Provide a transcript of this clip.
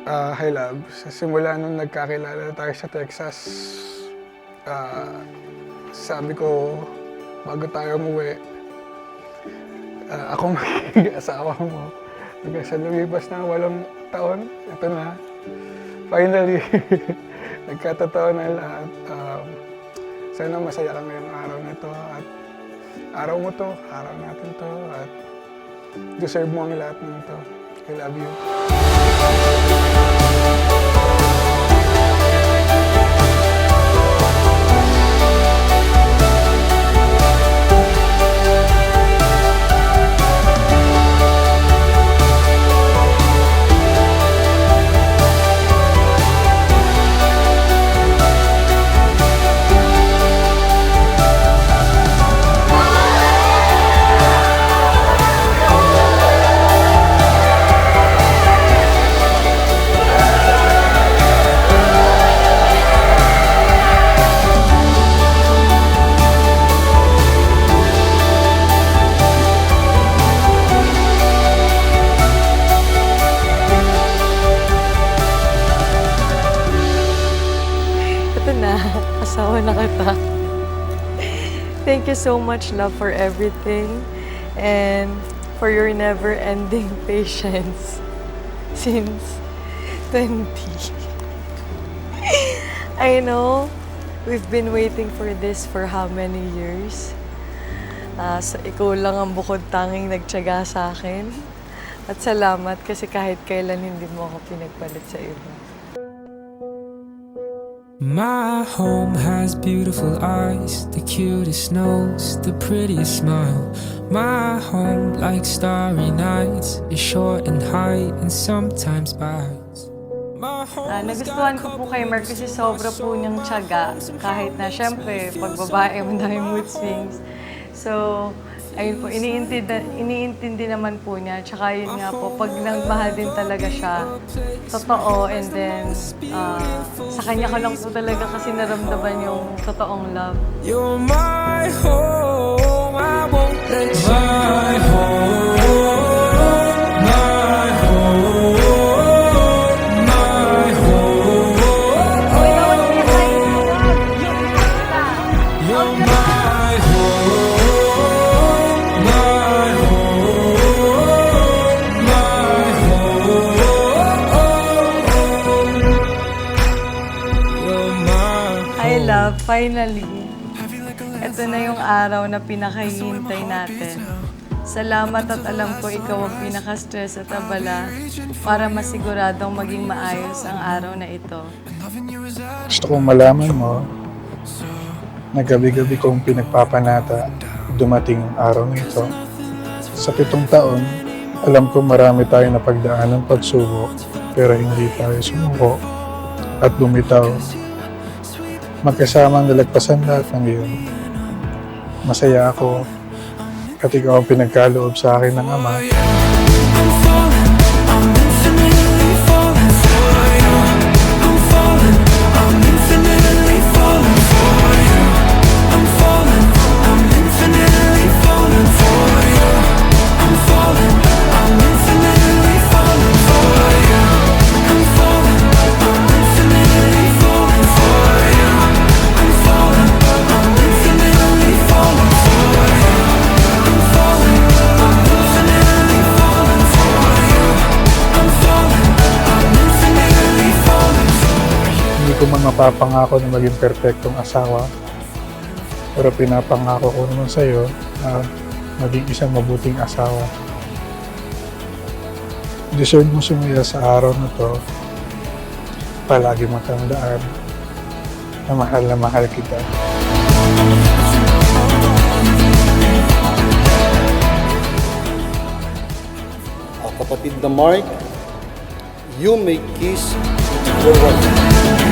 Hi love, sa simula nung nagkakilala tayo sa Texas, sabi ko bago tayo umuwi, ako magiging asawa mo. Hanggang sa lumipas na 8 taon, ito na. Finally, nagkatotoo na lahat. Sana masaya ka ngayong araw na to at araw mo to, araw natin to at deserve mo ang lahat ng to. I love you. Ito na, asawa na kita. Thank you so much, love, for everything and for your never-ending patience since 20. I know we've been waiting for this for how many years. So ikaw lang ang bukod tanging nagtiyaga sa akin. At salamat kasi kahit kailan hindi mo ako pinagpalit sa iba. My home has beautiful eyes, the cutest nose, the prettiest smile. My home, like starry nights, is short and high and sometimes bites. Nagustuhan ko po kay Mark kasi sobra po niyang tiyaga. Kahit na syempre, pag babae, madami mood swings. So, ayun po, iniintindi naman po niya. Tsaka yun nga po, pag nagmahal din talaga siya, totoo, and then sa kanya ko lang po talaga kasi naramdaman yung totoong love. You're my home, I won't let you. My home, my home, my home. You're my home, my home, my home. You're my I love, finally. Ito na yung araw na pinakahihintay natin. Salamat at alam ko ikaw ang pinaka-stress at abala para masiguradong maging maayos ang araw na ito. Gusto kong malaman mo na gabi-gabi kong pinagpapanata dumating ang araw nito. Sa 7 taon, alam ko marami tayong napagdaan ng pagsubok pero hindi tayo sumuko at bumitaw. Magkasamang nalagpasan lahat ng iyon. Masaya ako at ikaw ang pinagkaloob sa akin ng Ama. Hindi ko man mapapangako na maging perpektong asawa, pero pinapangako ko naman sa iyo na maging isang mabuting asawa. Deserve mo sumaya sa araw na to. Palagi mo tandaan na mahal kita. Kapatid na Mark, you may kiss your wife.